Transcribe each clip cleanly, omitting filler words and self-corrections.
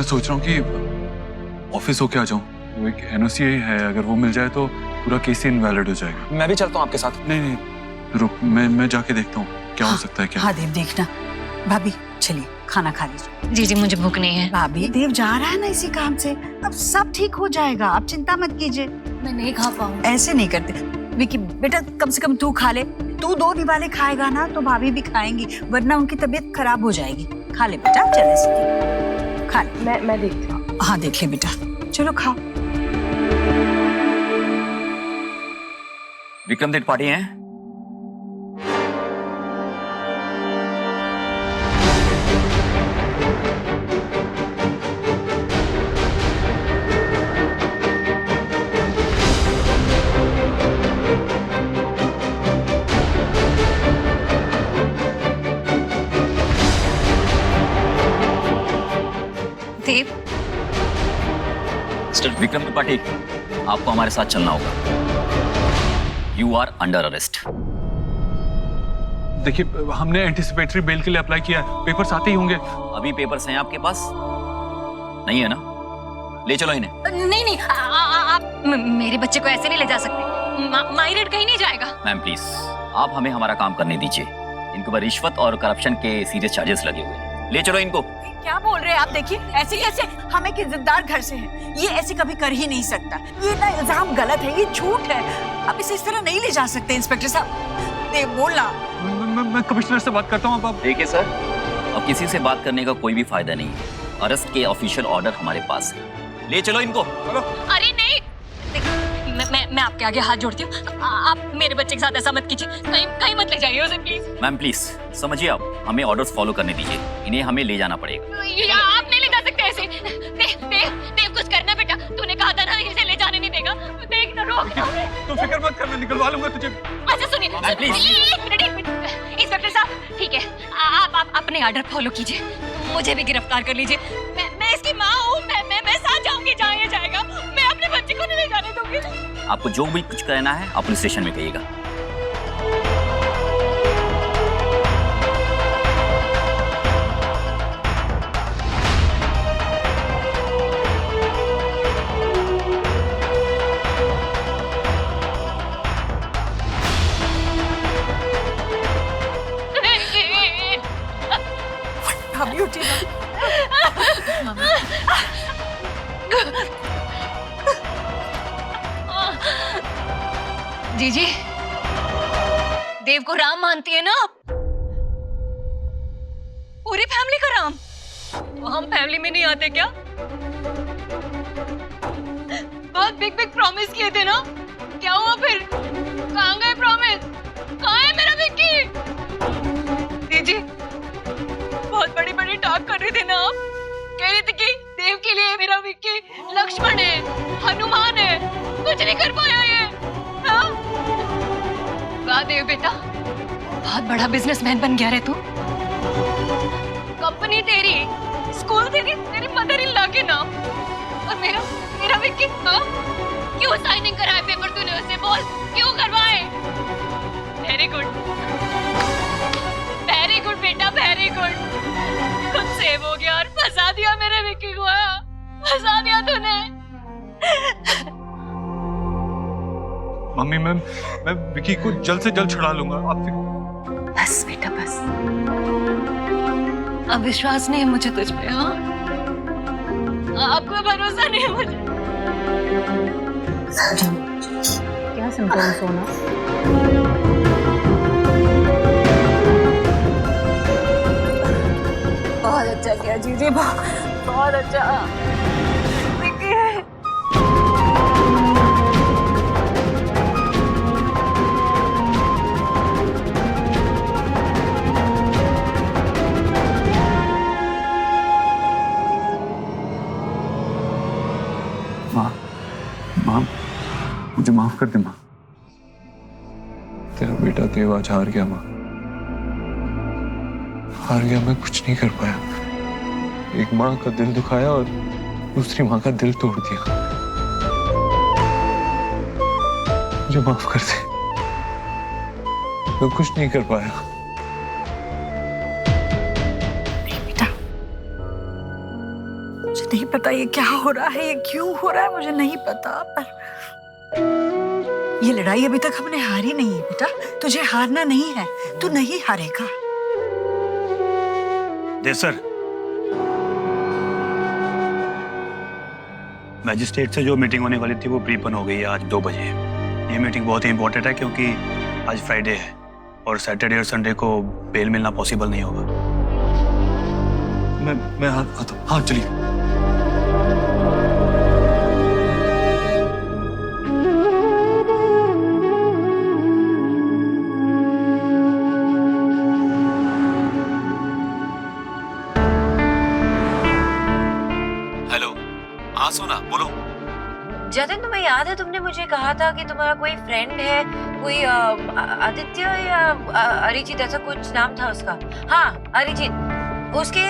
मैं सोच रहा हूँ कि ऑफिस होके आ जाऊँ। वो एक एनओसी है, अगर वो मिल जाए तो पूरा केस ही इनवैलिड हो जाएगा। मैं भी चलता हूँ आपके साथ। नहीं नहीं, रुक, मैं जाके देखता हूँ क्या हो सकता है। क्या? हाँ देव, देखना। भाभी चलिए खाना खा लीजिए। जी मुझे भूख नहीं है। भाभी देव जा रहा है ना इसी काम से, अब सब ठीक हो जाएगा, आप चिंता मत कीजिए। मैं नहीं खा पाऊँ। ऐसे नहीं करते विकी, बेटा कम से कम तू खा ले। तू 2 निवाले खाएगा ना तो भाभी भी खाएंगी, वरना उनकी तबीयत खराब हो जाएगी। खा ले बेटा, चले से खा ले। मैं देखती हूँ। हाँ देख ले बेटा, चलो खाओ। विक्रम त्रिपाठी हैं? देव, मिस्टर विक्रम त्रिपाठी, आपको हमारे साथ चलना होगा। You are under arrest. देखिए, हमने एंटिसिपेटरी बेल के लिए अप्लाई किया है, पेपर्स आते ही होंगे। अभी पेपर्स हैं आपके पास? नहीं है ना? ले चलो इन्हें। नहीं नहीं, आप मेरे बच्चे को ऐसे नहीं ले जा सकते। माइरेट कहीं नहीं जाएगा। मैम प्लीज, आप हमें हमारा काम करने दीजिए। इनके ऊपर रिश्वत और करप्शन के सीरियस चार्जेस लगे हुए हैं। ले चलो इनको। क्या बोल रहे हैं आप? देखिए ऐसे कैसे, हम एक इज्जतदार घर से हैं, ये ऐसे कभी कर ही नहीं सकता। ये ना इल्जाम गलत है, ये झूठ है। आप इसे इस तरह नहीं ले जा सकते। इंस्पेक्टर साहब देव बोलना। मैं कमिश्नर से बात करता हूँ। आप देखिए सर, अब किसी से बात करने का कोई भी फायदा नहीं है। अरेस्ट के ऑफिशियल ऑर्डर हमारे पास है। ले चलो इनको। अरे नहीं, मैं आपके आगे हाथ जोड़ती हूँ। आप मेरे बच्चे के साथ ऐसा मत कीजिए। कहीं मत ले जाइए उसे प्लीज। मैम प्लीज समझिए, आप हमें ऑर्डर्स फॉलो करने दीजिए। इन्हें हमें ले जाना पड़ेगा। आप नहीं ले जा सकते ऐसे। देव कुछ करना बेटा, तूने कहा था ना इसे ले जाने नहीं देगा। देख ना, रोक ना। तो फिक्र मत कर, मैं निकलवा लूंगा तुझे। अच्छा सुनिए, एक मिनट। इंस्पेक्टर साहब ठीक है, आप अपने ऑर्डर फॉलो कीजिए, मुझे भी गिरफ्तार कर लीजिए। मैं इसकी माँ हूँ, मैं साथ जाऊंगी जहाँ ये जाएगा। मैं अपने बच्चे को नहीं ले जाने दूंगी। आपको जो भी कुछ कहना है आप पुलिस स्टेशन में कहिएगा। भाभी उठिए ना। जीजी, देव को राम मानती है ना आप? पूरी फैमिली का राम? तो हम फैमिली में नहीं आते क्या? बहुत बिग प्रॉमिस किए थे ना, क्या हुआ फिर? कहाँ गए प्रॉमिस? कहाँ है मेरा विक्की? जीजी, बहुत बड़ी टॉक कर रही थी ना आप। कह रही थी कि देव के लिए मेरा विक्की लक्ष्मण है, हनुमान है। कुछ नहीं कर पाया ये। हाँ? वाह देव बेटा, बहुत बड़ा बिजनेसमैन बन गया रे तू। कंपनी तेरी, स्कूल तेरी मदर इन लॉ के नाम, और मेरा विक्की। हाँ? क्यों साइनिंग कराए पेपर तूने उससे? बोल क्यों करवाए? वेरी गुड बेटा, वेरी गुड। खुद सेव हो गया और फंसा दिया मेरे विक्की को। फंसा दिया तूने। मम्मी, मैं विकी को जल्द से जल्द छुड़ा लूंगा। आप बस बेटा बस। अब विश्वास नहीं है मुझे तुझ पे? हाँ, आपको भरोसा नहीं है मुझे? क्या समझाऊं सोना? बहुत अच्छा किया जीजी, बहुत अच्छा। विक्की है। माँ, मुझे माफ कर दे माँ। तेरा बेटा देव आज हार गया माँ, हार गया। मैं कुछ नहीं कर पाया। एक माँ का दिल दुखाया और दूसरी माँ का दिल तोड़ दिया। मुझे माफ कर दे, मैं कुछ नहीं कर पाया। बेटा, मुझे नहीं पता ये क्या हो रहा है, ये क्यों हो रहा है, मुझे नहीं पता, पर ये लड़ाई अभी तक हमने हारी नहीं है बेटा। तुझे हारना नहीं है, तू नहीं हारेगा। देव सर, मैजिस्ट्रेट से जो मीटिंग होने वाली थी वो प्रीपन हो गई है आज 2 बजे। ये मीटिंग बहुत ही इंपॉर्टेंट है क्योंकि आज फ्राइडे है और सैटरडे और संडे को बेल मिलना पॉसिबल नहीं होगा। मैं आता हूँ। हाँ चलिए। हेलो, हाँ सोना बोलो। जतिन, तुम्हें याद है तुमने मुझे कहा था कि तुम्हारा कोई फ्रेंड है, कोई आदित्य या अरिजीत, ऐसा कुछ नाम था उसका। हाँ, अरिजीत। उसके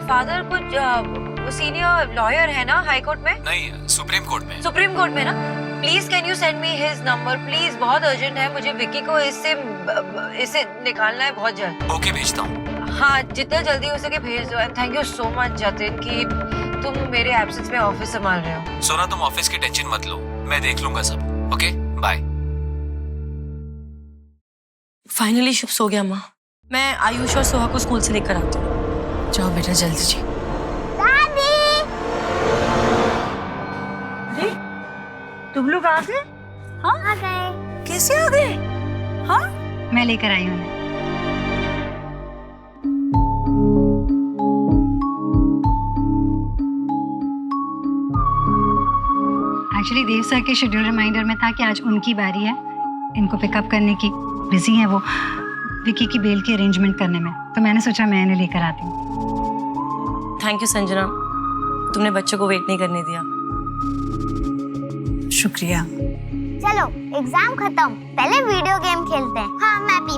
फादर कुछ सीनियर लॉयर है ना हाई कोर्ट में? नहीं, सुप्रीम कोर्ट में। सुप्रीम कोर्ट में ना? Please can you send me his number please, बहुत अर्जेंट है मुझे विक्की को इससे निकालना है बहुत जल्द। ओके, भेजता हूँ। हाँ, जितना जल्दी हो सके भेज दो। Thank you so much Jatin कि तुम मेरे एब्सेंस में ऑफिस संभाल रहे हो। सोना, तुम ऑफिस की टेंशन मत लो, मैं देख लूंगा सब। Okay, bye. फाइनली शुभ सो गया माँ। मैं आयुष और सोहा को स्कूल से लेकर आती हूँ। जाओ बेटा जल्दी जी। अरे तुम लोग आ गए? हाँ आ गए। कैसे आ गए? हाँ मैं लेकर आई हूँ। एक्चुअली देव सर के शेड्यूल रिमाइंडर में था कि आज उनकी बारी है इनको पिकअप करने की। बिजी है वो विकी की बेल की अरेंजमेंट करने में, तो मैंने सोचा मैं इन्हें लेकर आती हूँ। थैंक यू संजना, तुमने बच्चों को वेट नहीं करने दिया। शुक्रिया। चलो एग्जाम खत्म, पहले वीडियो गेम खेलते हैं। हाँ मैं भी।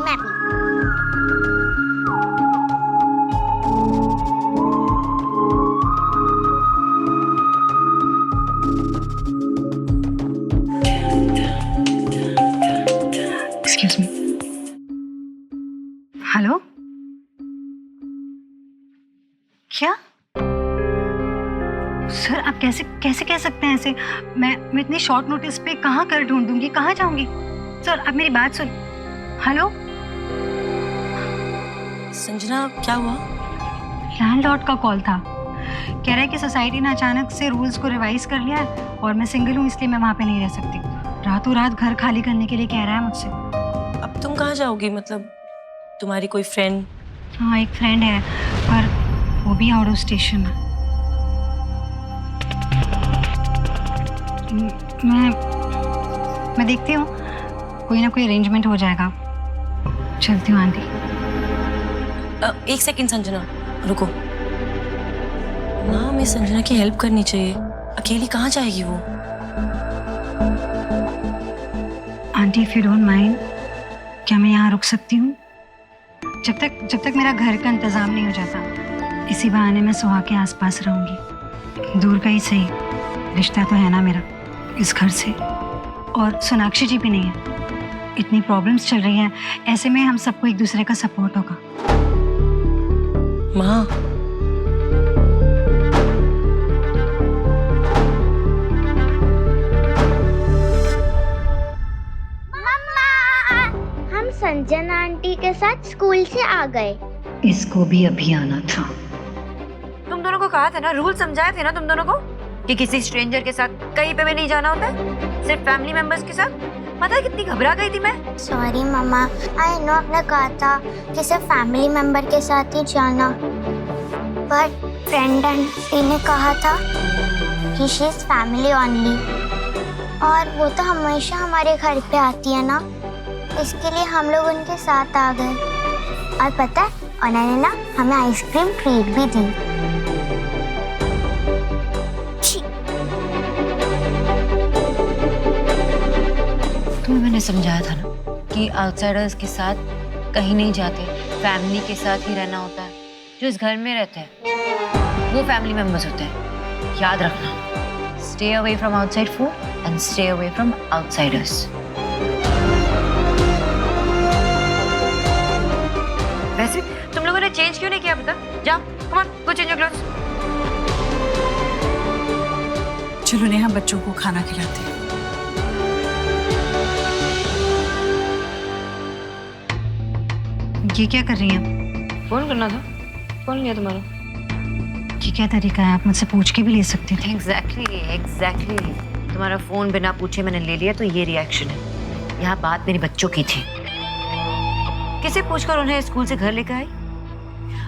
Excuse me. हेलो, क्या सर आप कैसे कह सकते हैं ऐसे? मैं इतनी शॉर्ट नोटिस पे कहाँ कर ढूंढूंगी, कहाँ जाऊंगी? सर आप मेरी बात सुन। हेलो संजना, क्या हुआ? लैंडलॉर्ड का कॉल था, कह रहा है कि सोसाइटी ने अचानक से रूल्स को रिवाइज कर लिया है और मैं सिंगल हूँ इसलिए मैं वहाँ पे नहीं रह सकती। रातों रात घर खाली करने के लिए कह रहा है मुझसे। अब तुम कहाँ जाओगी? मतलब तुम्हारी कोई फ्रेंड? हाँ एक फ्रेंड है पर वो भी आउट ऑफ स्टेशन है। मैं देखती हूँ कोई ना कोई अरेंजमेंट हो जाएगा। चलती हूँ आंटी। एक सेकंड संजना, रुको। माँ, हमें संजना की हेल्प करनी चाहिए। अकेली कहाँ जाएगी वो? Aunty if you don't mind, क्या मैं यहाँ रुक सकती हूँ? जब तक मेरा घर का इंतजाम नहीं हो जाता। इसी बहाने मैं सुहा के आसपास रहूंगी। दूर का ही सही, रिश्ता तो है ना मेरा इस घर से। और सोनाक्षी जी भी नहीं है। इतनी प्रॉब्लम्स चल रही हैं, ऐसे में हम सबको एक दूसरे का सपोर्ट होगा। माँ, हम संजना आंटी के साथ स्कूल से आ गए। इसको भी अभी आना था। तुम दोनों को कहा था ना, रूल समझाए थे ना तुम दोनों को कि किसी स्ट्रेंजर के साथ कहीं पे भी नहीं जाना होता है, सिर्फ फैमिली मेंबर्स के साथ। पता है कितनी घबरा गई थी मैं। सॉरी मम्मा, आई नो आपने कहा था कि सिर्फ फैमिली मेंबर के साथ ही जाना, पर फ्रेंड आंटी ने कहा था कि शी इज फैमिली ओनली, और वो तो हमेशा हमारे घर पे आती है ना, इसके लिए हम लोग उनके साथ आ गए। और पता है उन्होंने ना हमें आइसक्रीम ट्रीट भी दी। तुम्हें मैंने समझाया था ना कि आउटसाइडर्स के साथ कहीं नहीं जाते, फैमिली के साथ ही रहना होता है। जो इस घर में रहते हैं वो फैमिली मेंबर्स होते हैं, याद रखना। Stay away from outside food and stay away from outsiders. वैसे तुम लोगों ने चेंज क्यों नहीं किया? बता, जाओ, come on, go change your clothes. चलो नेहा बच्चों को खाना खिलाते हैं। ये क्या कर रही हैं? फोन करना था, फोन लिया तुम्हारा। ये क्या तरीका है? आप मुझसे पूछ के भी ले सकते थे। एग्जैक्टली तुम्हारा फोन बिना पूछे मैंने ले लिया तो ये रिएक्शन है। यहाँ बात मेरे बच्चों की थी, किसे पूछकर उन्हें स्कूल से घर लेकर आई?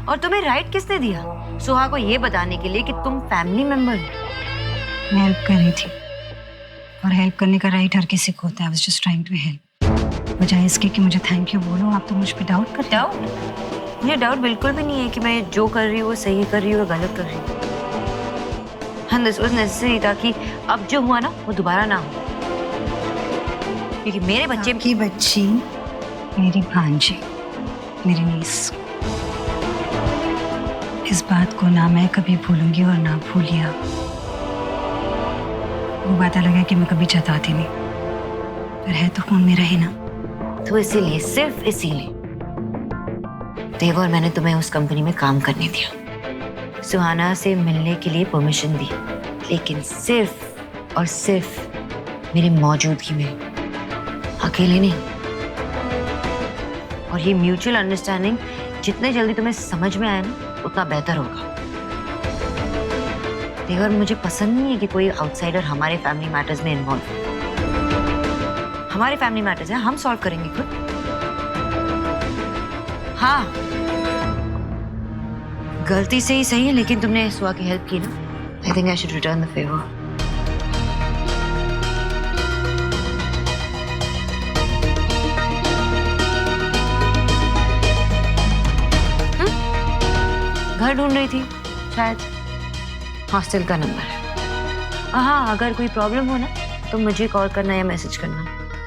और तुम्हें राइट किसने दिया सुहा को ये बताने के लिए कि तुम फैमिली मेंबर हो? मैं हेल्प कर रही थी, और हेल्प करने का राइट हर किसी को होता है। I was just trying to help. बजाय इसके कि मुझे थैंक यू बोलो, आप तो मुझ पे डाउट करते हो। डाउट? मुझे डाउट बिल्कुल भी नहीं है कि मैं जो कर रही हूँ वो सही कर रही हूँ या गलत कर रही हूँ। हाँ, दिस वाज नेसेसरी ताकि अब जो हुआ ना वो दोबारा ना हो, क्योंकि मेरे बच्चे की बच्ची मेरी भांजी, मेरी नीस। इस बात को ना मैं कभी भूलूंगी और ना भूलिया। वो बात अलग है कि मैं कभी जताती नहीं, पर है तो खून मेरा ही ना। तो इसीलिए, सिर्फ इसीलिए देव और मैंने तुम्हें उस कंपनी में काम करने दिया, सुहाना से मिलने के लिए परमिशन दी, लेकिन सिर्फ और सिर्फ मेरी मौजूदगी में, अकेले नहीं। और ये म्यूचुअल अंडरस्टैंडिंग जितने जल्दी तुम्हें समझ में आए ना उतना बेहतर होगा। देवर, मुझे पसंद नहीं है कि कोई आउटसाइडर हमारे फैमिली मैटर्स में इन्वॉल्व हो। हमारे फैमिली मैटर्स हैं, हम सॉल्व करेंगे खुद। हाँ, गलती से ही सही है, लेकिन तुमने सुहा की हेल्प की ना। I think I should return the favour. घर ढूंढ रही थी शायद, हॉस्टल का नंबर है। हाँ, अगर कोई प्रॉब्लम हो ना तो मुझे कॉल करना या मैसेज करना,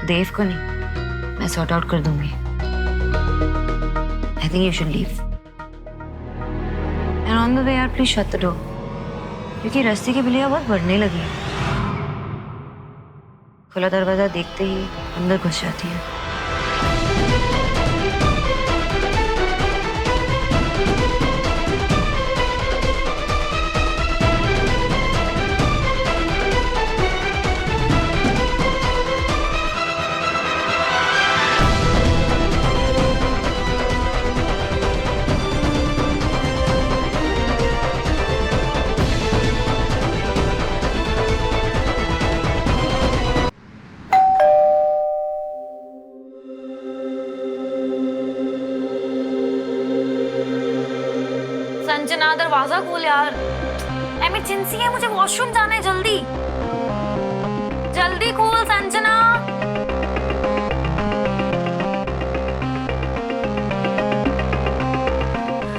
देव को नहीं। मैं सॉर्ट आउट कर दूंगी। I think you should leave and on the way यार प्लीज शट द डोर, क्योंकि रास्ते की बिल्लियां बहुत बढ़ने लगी है। खुला दरवाजा देखते ही अंदर घुस जाती है। संजना, दरवाजा खोल यार, इमरजेंसी है, मुझे वॉशरूम जाना है। जल्दी जल्दी खोल Sanjana.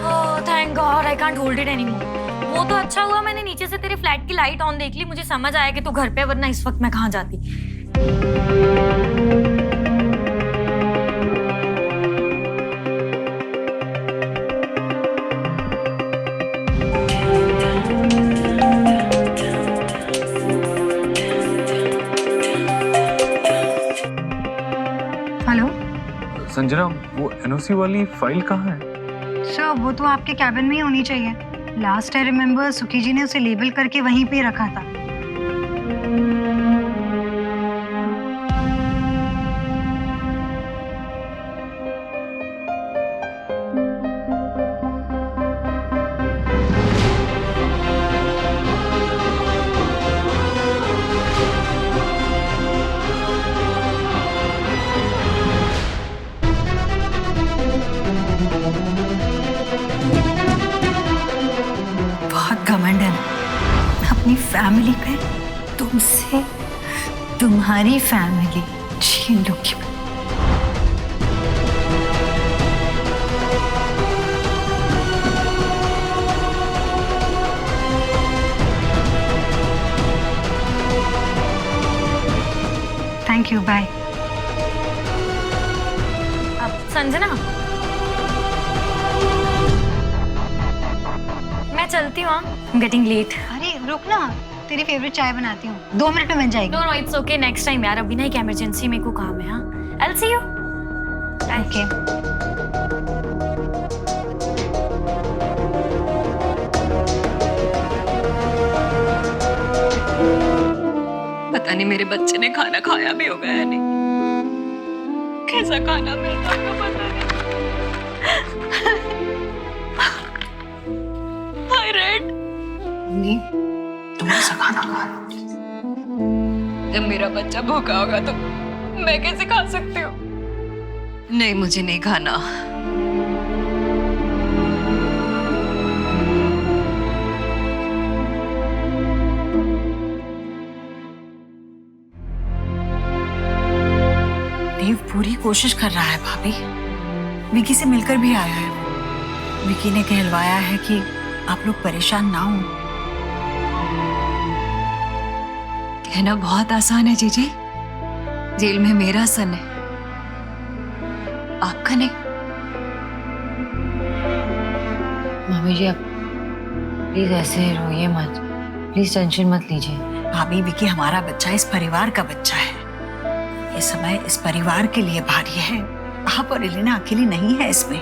Oh thank God, I can't hold it anymore. वो तो अच्छा हुआ मैंने नीचे से तेरे फ्लैट की लाइट ऑन देख ली, मुझे समझ आया कि तू घर पे, वरना इस वक्त मैं कहाँ जाती। हेलो संजना, वो एनओसी वाली फाइल कहाँ है? सर, वो तो आपके कैबिन में ही होनी चाहिए। लास्ट आई रिमेम्बर सुखी जी ने उसे लेबल करके वहीं पे रखा था। घमंड है ना अपनी फैमिली पे, तुमसे तुम्हारी फैमिली छीन लूंगी मैं। Thank you, bye. अब संजना मैं चलती हूँ, गेटिंग लेट। अरे रुक ना, तेरी फेवरेट चाय बनाती हूँ, 2 मिनट में बन जाएगी। No no it's okay, next time यार, अभी ना एक इमरजेंसी मेरे को काम है। हाँ, I will see you. Okay. पता नहीं मेरे बच्चे ने खाना खाया भी होगा या नहीं। कैसा खाना मिलता होगा पता नहीं। हाय रेड, तुम ऐसा खाना खा। जब मेरा बच्चा भूखा होगा तो मैं कैसे खा सकती हूँ? नहीं, मुझे नहीं खाना। देव पूरी कोशिश कर रहा है भाभी। विकी से मिलकर भी आया है वो। विकी ने कहलवाया है कि आप लोग परेशान ना हो। कहना बहुत आसान है जीजी, जेल में मेरा सन है, आपका नहीं। मम्मी जी, आप प्लीज ऐसे रोइए मत, प्लीज टेंशन मत लीजिए। भाभी, विकी हमारा बच्चा, इस परिवार का बच्चा है। ये समय इस परिवार के लिए भारी है। आप और एलिना अकेली नहीं है इसमें।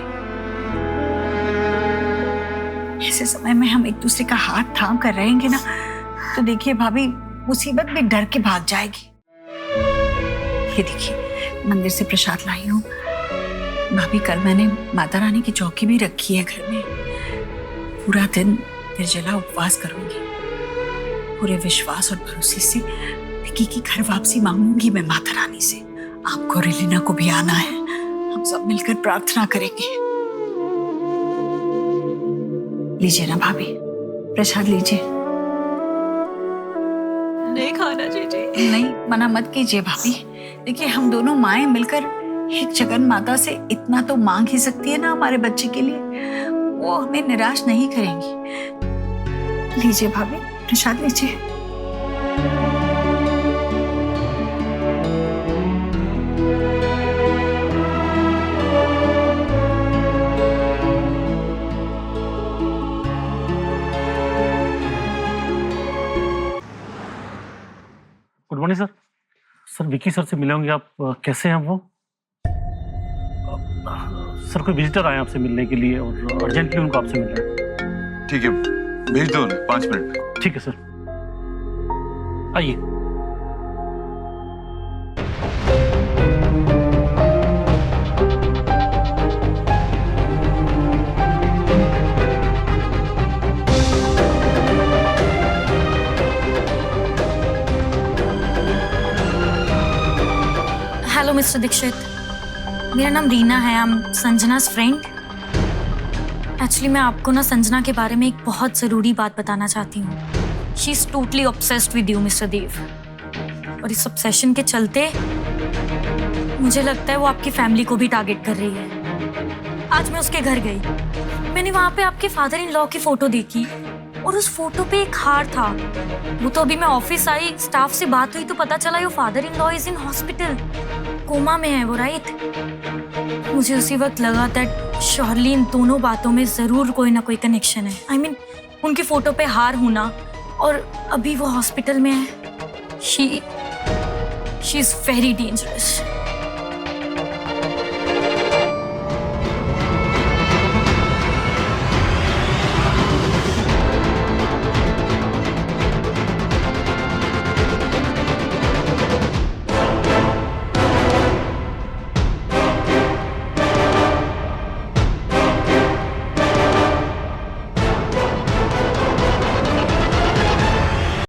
ऐसे समय में हम एक दूसरे का हाथ थाम कर रहेंगे ना, तो देखिए भाभी, मुसीबत भी डर के भाग जाएगी। ये देखिए, मंदिर से प्रसाद लाई हूँ। भाभी, कल मैंने माता रानी की चौकी भी रखी है घर में। पूरा दिन निर्जला उपवास करूंगी। पूरे विश्वास और भरोसे से विकी की घर वापसी मांगूंगी मैं माता रानी से। आपको और एलिना को भी आना है। हम सब मिलकर प्रार्थना करेंगे। लीजिए ना भाभी, प्रसाद लीजिए। नहीं खाना जीजी। नहीं, मना मत कीजिए भाभी। देखिए, हम दोनों माएं मिलकर एक जगन माता से इतना तो मांग ही सकती है ना हमारे बच्चे के लिए। वो हमें निराश नहीं करेंगी। लीजिए भाभी, प्रसाद लीजिए। Good morning sir. Sir, Vicky sir से मिले होंगे आप? कैसे हैं वो? सर, कोई विजिटर आए आपसे मिलने के लिए और अर्जेंटली उनको आपसे मिलना है। ठीक है, भेज दो उन्हें 5 मिनट में। ठीक है सर, आइए। हेलो मिस्टर दीक्षित, मेरा नाम रीना है। I am Sanjana's friend. Actually मैं आपको ना संजना के बारे में एक बहुत ज़रूरी बात बताना चाहती हूँ। She is totally obsessed with you mister Dev. और इस ऑब्सेशन के चलते मुझे लगता है वो आपकी फैमिली को भी टारगेट कर रही है। आज मैं उसके घर गई, मैंने वहाँ पे आपके फादर इन लॉ की फ़ोटो देखी और उस फोटो पे एक हार था। वो तो अभी मैं ऑफिस आई, स्टाफ से बात हुई तो पता चला your father in law is in hospital, coma में है वो, राइट? मुझे उसी वक्त लगा दैट श्योरली इन दोनों बातों में जरूर कोई ना कोई कनेक्शन है। आई मीन, उनकी फोटो पे हार होना और अभी वो हॉस्पिटल में है। She is very dangerous.